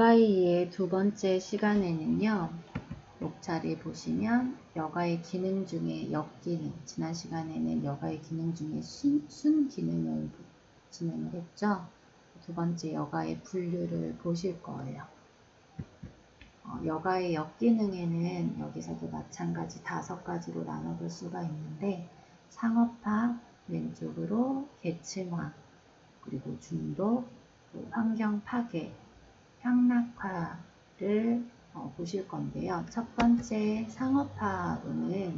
여가이의 두 번째 시간에는요, 녹차를 보시면 여가의 기능 중에 역기능, 지난 시간에는 여가의 기능 중에 순기능을 진행을 했죠. 두 번째 여가의 분류를 보실 거예요. 여가의 역기능에는 여기서도 마찬가지 5가지로 나눠볼 수가 있는데, 상업화, 왼쪽으로 계층화, 그리고 중독, 환경 파괴, 향락화를 보실 건데요. 첫 번째 상업화로는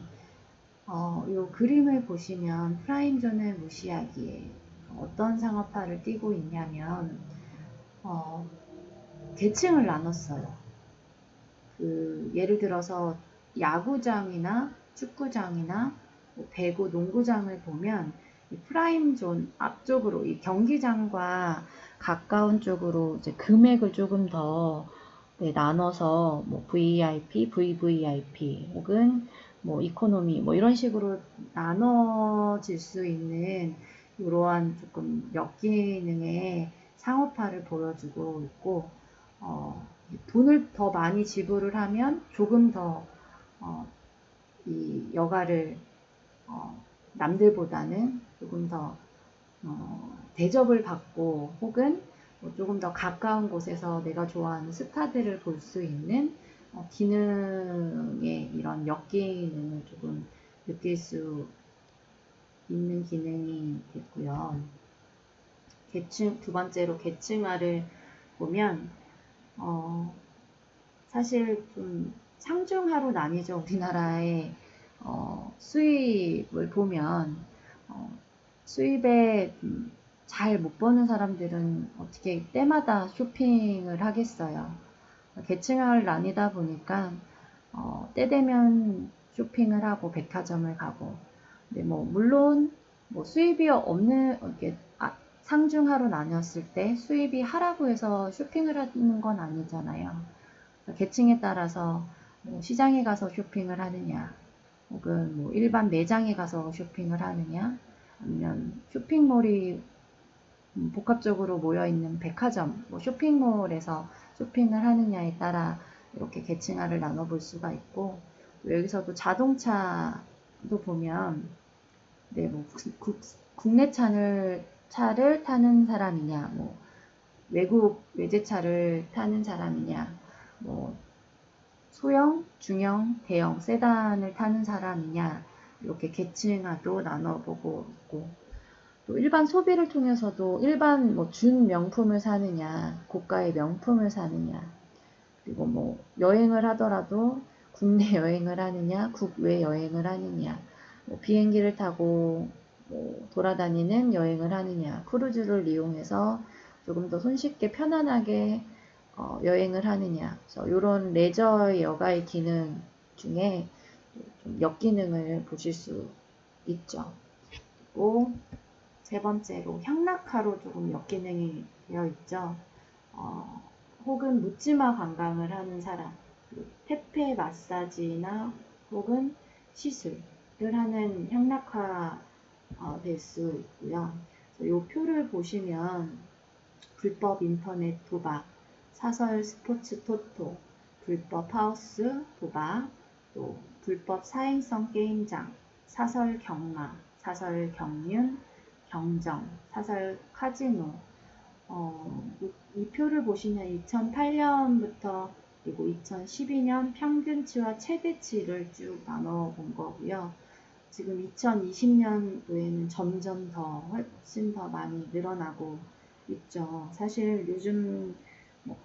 이 그림을 보시면 프라임존을 무시하기에 어떤 상업화를 띠고 있냐면 계층을 나눴어요. 예를 들어서 야구장이나 축구장이나 배구, 농구장을 보면 이 프라임존 앞쪽으로 이 경기장과 가까운 쪽으로 이제 금액을 조금 더 나눠서 뭐 VIP, VVIP 혹은 뭐 이코노미 뭐 이런 식으로 나눠질 수 있는 이러한 조금 역기능의 상업화를 보여주고 있고, 돈을 더 많이 지불을 하면 조금 더 이 여가를 남들보다는 조금 더 대접을 받고 혹은 조금 더 가까운 곳에서 내가 좋아하는 스타들을 볼 수 있는 기능의 이런 역기능을 조금 느낄 수 있는 기능이 됐고요. 두 번째로 계층화를 보면 사실 좀 상중하로 나뉘죠. 우리나라의 수입을 보면 수입에 잘 못 버는 사람들은 어떻게 때마다 쇼핑을 하겠어요. 계층화를 나뉘다 보니까 때 되면 쇼핑을 하고 백화점을 가고, 근데 뭐 물론 뭐 수입이 없는 이렇게 상중하로 나뉘었을 때 수입이 하라고 해서 쇼핑을 하는 건 아니잖아요. 계층에 따라서 뭐 시장에 가서 쇼핑을 하느냐, 혹은 뭐 일반 매장에 가서 쇼핑을 하느냐, 아니면 쇼핑몰이 복합적으로 모여있는 백화점, 뭐 쇼핑몰에서 쇼핑을 하느냐에 따라 이렇게 계층화를 나눠볼 수가 있고, 여기서도 자동차도 보면 뭐 국내 차를 타는 사람이냐, 뭐 외국 외제차를 타는 사람이냐, 뭐 소형, 중형, 대형, 세단을 타는 사람이냐, 이렇게 계층화도 나눠보고 있고, 또 일반 소비를 통해서도 일반 뭐 준명품을 사느냐, 고가의 명품을 사느냐, 그리고 뭐 여행을 하더라도 국내 여행을 하느냐, 국외 여행을 하느냐, 뭐 비행기를 타고 뭐 돌아다니는 여행을 하느냐, 크루즈를 이용해서 조금 더 손쉽게 편안하게 여행을 하느냐, 그래서 이런 레저의 여가의 기능 중에 좀 역기능을 보실 수 있죠. 그리고 세 번째로 향락화로 조금 역기능이 되어 있죠. 혹은 묻지마 관광을 하는 사람, 태페 마사지나 혹은 시술을 하는 향락화 될 수 있고요. 이 표를 보시면 불법 인터넷 도박, 사설 스포츠 토토, 불법 하우스 도박, 또 불법 사행성 게임장, 사설 경마, 사설 경륜, 경정, 사설 카지노. 이 표를 보시면 2008년부터 그리고 2012년 평균치와 최대치를 쭉 나눠 본 거고요. 지금 2020년도에는 점점 훨씬 더 많이 늘어나고 있죠. 사실 요즘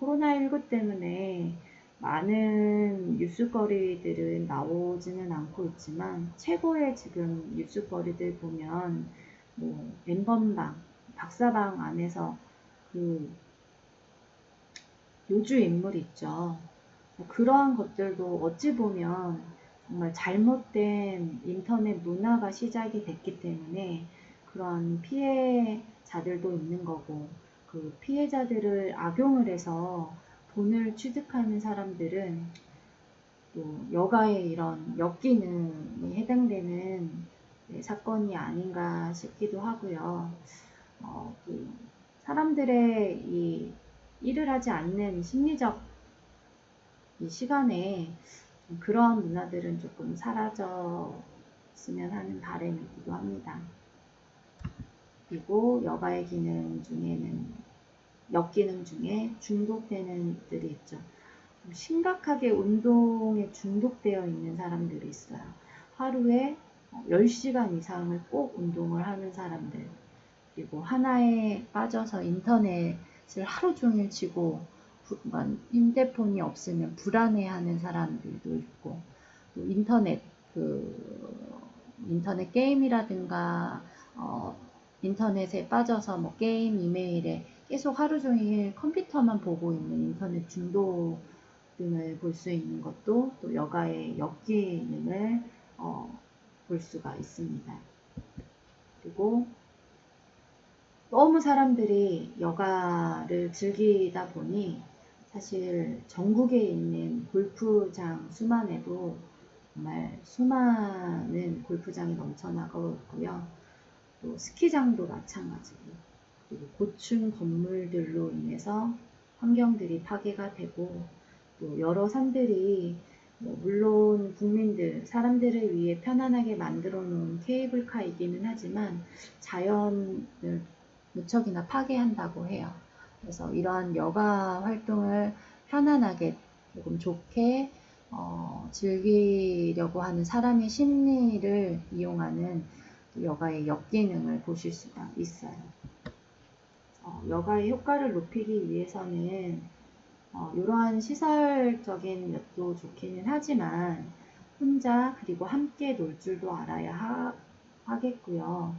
코로나19 때문에 많은 뉴스거리들은 나오지는 않고 있지만, 최고의 지금 뉴스거리들 보면 뭐 엠번방, 박사방 안에서 그 요주 인물 있죠. 그러한 것들도 어찌 보면 정말 잘못된 인터넷 문화가 시작이 됐기 때문에 그런 피해자들도 있는 거고, 그 피해자들을 악용을 해서 돈을 취득하는 사람들은 또 여가의 이런 역기능에 해당되는 사건이 아닌가 싶기도 하고요. 사람들의 이 일을 하지 않는 심리적 이 시간에 그런 문화들은 조금 사라졌으면 하는 바람이기도 합니다. 그리고 여가의 기능 중에는 역기능 중에 중독되는 들이 있죠. 심각하게 운동에 중독되어 있는 사람들이 있어요. 하루에 10시간 이상을 꼭 운동을 하는 사람들, 그리고 하나에 빠져서 인터넷을 하루 종일 치고 휴대폰이 없으면 불안해하는 사람들도 있고, 또 인터넷 게임이라든가 인터넷에 빠져서 뭐 게임, 이메일에 계속 하루 종일 컴퓨터만 보고 있는 인터넷 중독 등을 볼 수 있는 것도 또 여가의 역기능을 볼 수가 있습니다. 그리고 너무 사람들이 여가를 즐기다 보니 사실 전국에 있는 골프장 수만 해도 정말 수많은 골프장이 넘쳐나고 있고요. 또 스키장도 마찬가지고, 그리고 고층 건물들로 인해서 환경들이 파괴가 되고, 또 여러 산들이 물론 사람들을 위해 편안하게 만들어 놓은 케이블카이기는 하지만 자연을 무척이나 파괴한다고 해요. 그래서 이러한 여가 활동을 편안하게 조금 좋게 즐기려고 하는 사람의 심리를 이용하는 여가의 역기능을 보실 수가 있어요. 여가의 효과를 높이기 위해서는 이러한 시설적인 것도 좋기는 하지만 혼자 그리고 함께 놀 줄도 알아야 하겠고요.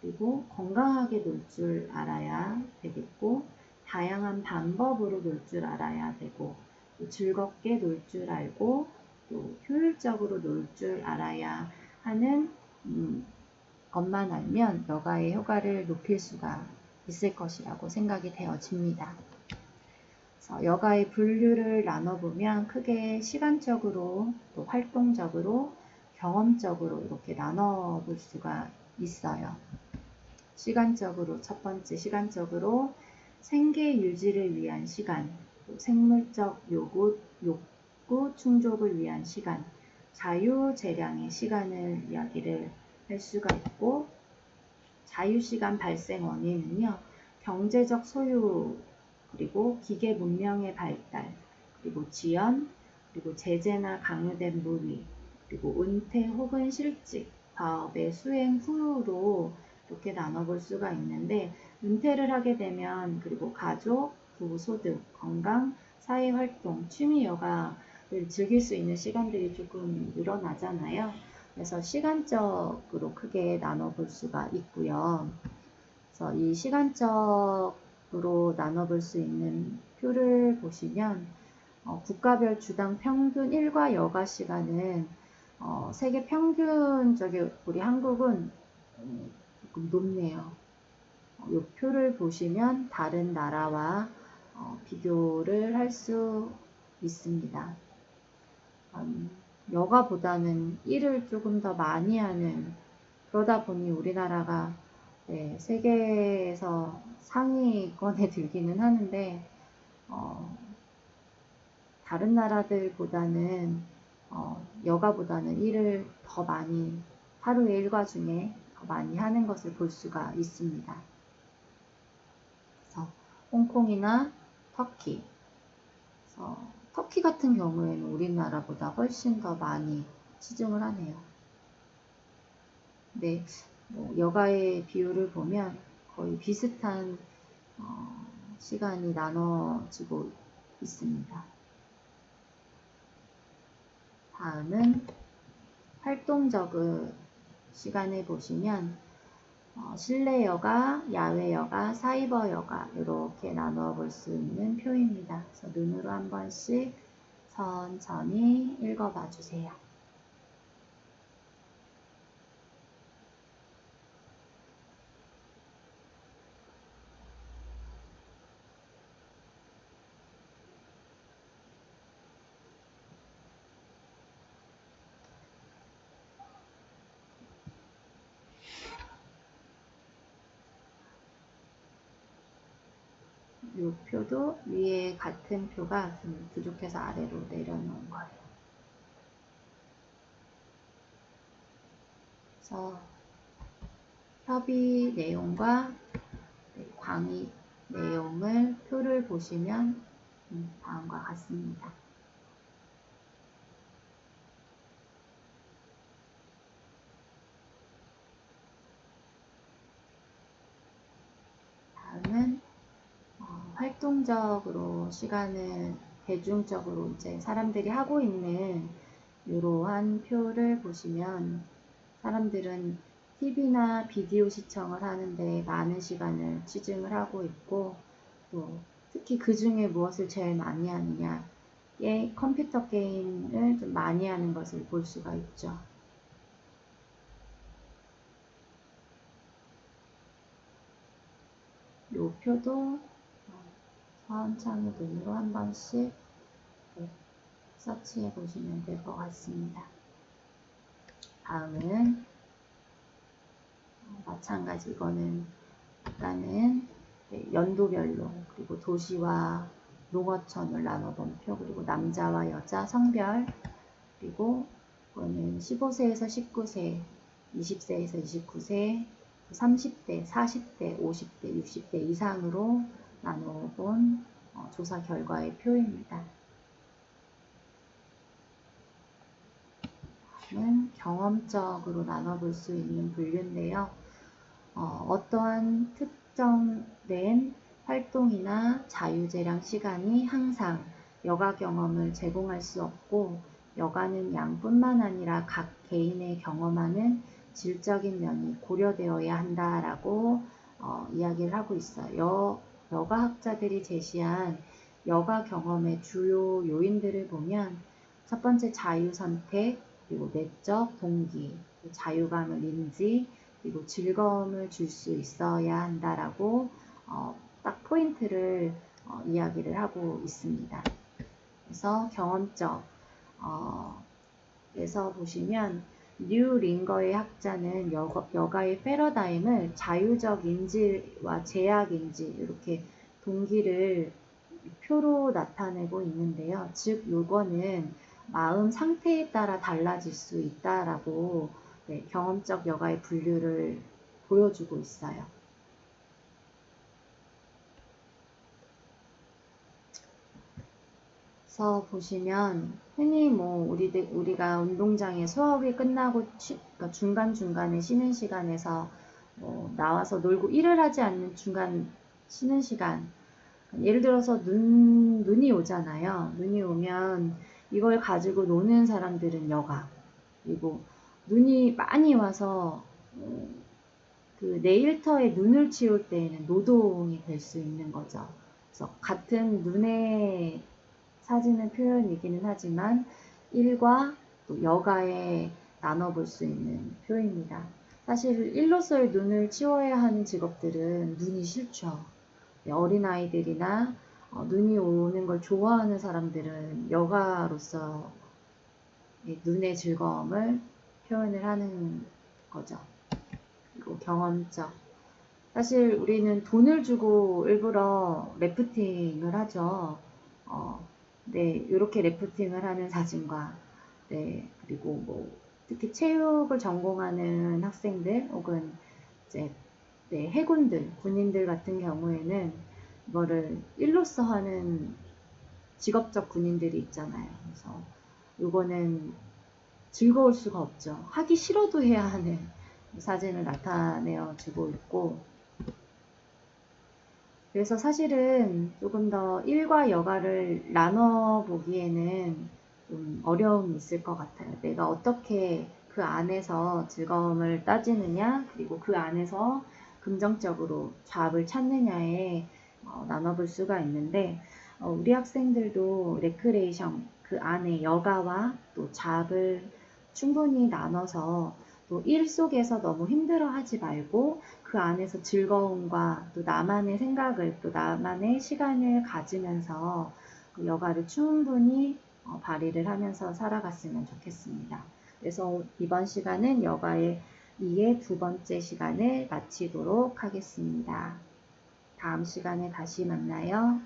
그리고 건강하게 놀 줄 알아야 되겠고, 다양한 방법으로 놀 줄 알아야 되고, 또 즐겁게 놀 줄 알고, 또 효율적으로 놀 줄 알아야 하는 것만 알면 여가의 효과를 높일 수가 있을 것이라고 생각이 되어집니다. 그래서 여가의 분류를 나눠보면 크게 시간적으로, 또 활동적으로, 경험적으로 이렇게 나눠볼 수가 있어요. 첫 번째 시간적으로 생계 유지를 위한 시간, 또 생물적 욕구 충족을 위한 시간, 자유재량의 시간을 이야기를 할 수가 있고, 자유시간 발생 원인은요, 경제적 소유, 그리고 기계 문명의 발달, 그리고 지연, 그리고 제재나 강요된 무리, 그리고 은퇴 혹은 실직, 과업의 수행 후로 이렇게 나눠볼 수가 있는데, 은퇴를 하게 되면 그리고 가족, 부소득, 건강, 사회활동, 취미 여가를 즐길 수 있는 시간들이 조금 늘어나잖아요. 그래서 시간적으로 크게 나눠볼 수가 있고요. 그래서 이 시간적으로 나눠볼 수 있는 표를 보시면 국가별 주당 평균 일과 여가 시간은 세계 평균적인 우리 한국은 조금 높네요. 이 표를 보시면 다른 나라와 비교를 할 수 있습니다. 여가보다는 일을 조금 더 많이 하는, 그러다 보니 우리나라가 세계에서 상위권에 들기는 하는데 다른 나라들보다는 여가보다는 일을 더 많이, 하루의 일과 중에 더 많이 하는 것을 볼 수가 있습니다. 그래서 홍콩이나 터키, 터키 같은 경우에는 우리나라보다 훨씬 더 많이 치중을 하네요. 네, 여가의 비율을 보면 거의 비슷한 시간이 나눠지고 있습니다. 다음은 활동적 시간을 보시면 실내 여가, 야외 여가, 사이버 여가 이렇게 나누어 볼 수 있는 표입니다. 그래서 눈으로 한 번씩 천천히 읽어봐 주세요. 이 표도 위에 같은 표가 좀 부족해서 아래로 내려놓은 거예요. 그래서 협의 내용과 강의 내용을 표를 보시면 다음과 같습니다. 다음은 활동적으로 시간을 대중적으로 이제 사람들이 하고 있는 이러한 표를 보시면 사람들은 TV나 비디오 시청을 하는데 많은 시간을 치중을 하고 있고 또 특히 그 중에 무엇을 제일 많이 하느냐 컴퓨터 게임을 좀 많이 하는 것을 볼 수가 있죠. 이 표도 천천히 눈으로 한 번씩 서치해 보시면 될 것 같습니다. 다음은 마찬가지 이거는 약간은 연도별로 그리고 도시와 농어촌을 나눠본 표 그리고 남자와 여자 성별 그리고 이거는 15세에서 19세 20세에서 29세 30대 40대 50대 60대 이상으로 나눠본 조사 결과의 표입니다. 다음은 경험적으로 나눠볼 수 있는 분류인데요. 어떠한 특정된 활동이나 자유재량 시간이 항상 여가 경험을 제공할 수 없고 여가는 양뿐만 아니라 각 개인의 경험하는 질적인 면이 고려되어야 한다라고 이야기를 하고 있어요. 여가학자들이 제시한 여가 경험의 주요 요인들을 보면 첫 번째 자유선택, 그리고 내적 동기, 자유감을 인지, 그리고 즐거움을 줄 수 있어야 한다라고 딱 포인트를 이야기를 하고 있습니다. 그래서 경험적 에서 보시면 뉴 링거의 학자는 여가의 패러다임을 자유적 인지와 제약 인지 이렇게 동기를 표로 나타내고 있는데요. 즉 요거는 마음 상태에 따라 달라질 수 있다라고 경험적 여가의 분류를 보여주고 있어요. 그래서 보시면 흔히 우리가 운동장에 수업이 끝나고 그러니까 중간중간에 쉬는 시간에서 나와서 놀고 일을 하지 않는 중간 쉬는 시간 예를 들어서 눈이 오잖아요. 눈이 오면 이걸 가지고 노는 사람들은 여가 그리고 눈이 많이 와서 그 네일터에 눈을 치울 때에는 노동이 될 수 있는 거죠. 그래서 같은 눈의 사진의 표현이기는 하지만 일과 또 여가에 나눠볼 수 있는 표입니다. 사실 일로서의 눈을 치워야 하는 직업들은 눈이 싫죠. 어린아이들이나 눈이 오는 걸 좋아하는 사람들은 여가로서 눈의 즐거움을 표현을 하는 거죠. 그리고 경험적. 사실 우리는 돈을 주고 일부러 래프팅을 하죠. 네, 이렇게 래프팅을 하는 사진과, 네, 그리고 특히 체육을 전공하는 학생들 혹은 이제 해군들, 군인들 같은 경우에는 이거를 일로서 하는 직업적 군인들이 있잖아요. 그래서 이거는 즐거울 수가 없죠. 하기 싫어도 해야 하는 사진을 나타내어 주고 있고 그래서 사실은 조금 더 일과 여가를 나눠보기에는 좀 어려움이 있을 것 같아요. 내가 어떻게 그 안에서 즐거움을 따지느냐 그리고 그 안에서 긍정적으로 잡을 찾느냐에 나눠볼 수가 있는데 우리 학생들도 레크레이션 그 안에 여가와 또 잡을 충분히 나눠서 또 일 속에서 너무 힘들어하지 말고 그 안에서 즐거움과 또 나만의 생각을 또 나만의 시간을 가지면서 그 여가를 충분히 발휘를 하면서 살아갔으면 좋겠습니다. 그래서 이번 시간은 여가의 2의 두 번째 시간을 마치도록 하겠습니다. 다음 시간에 다시 만나요.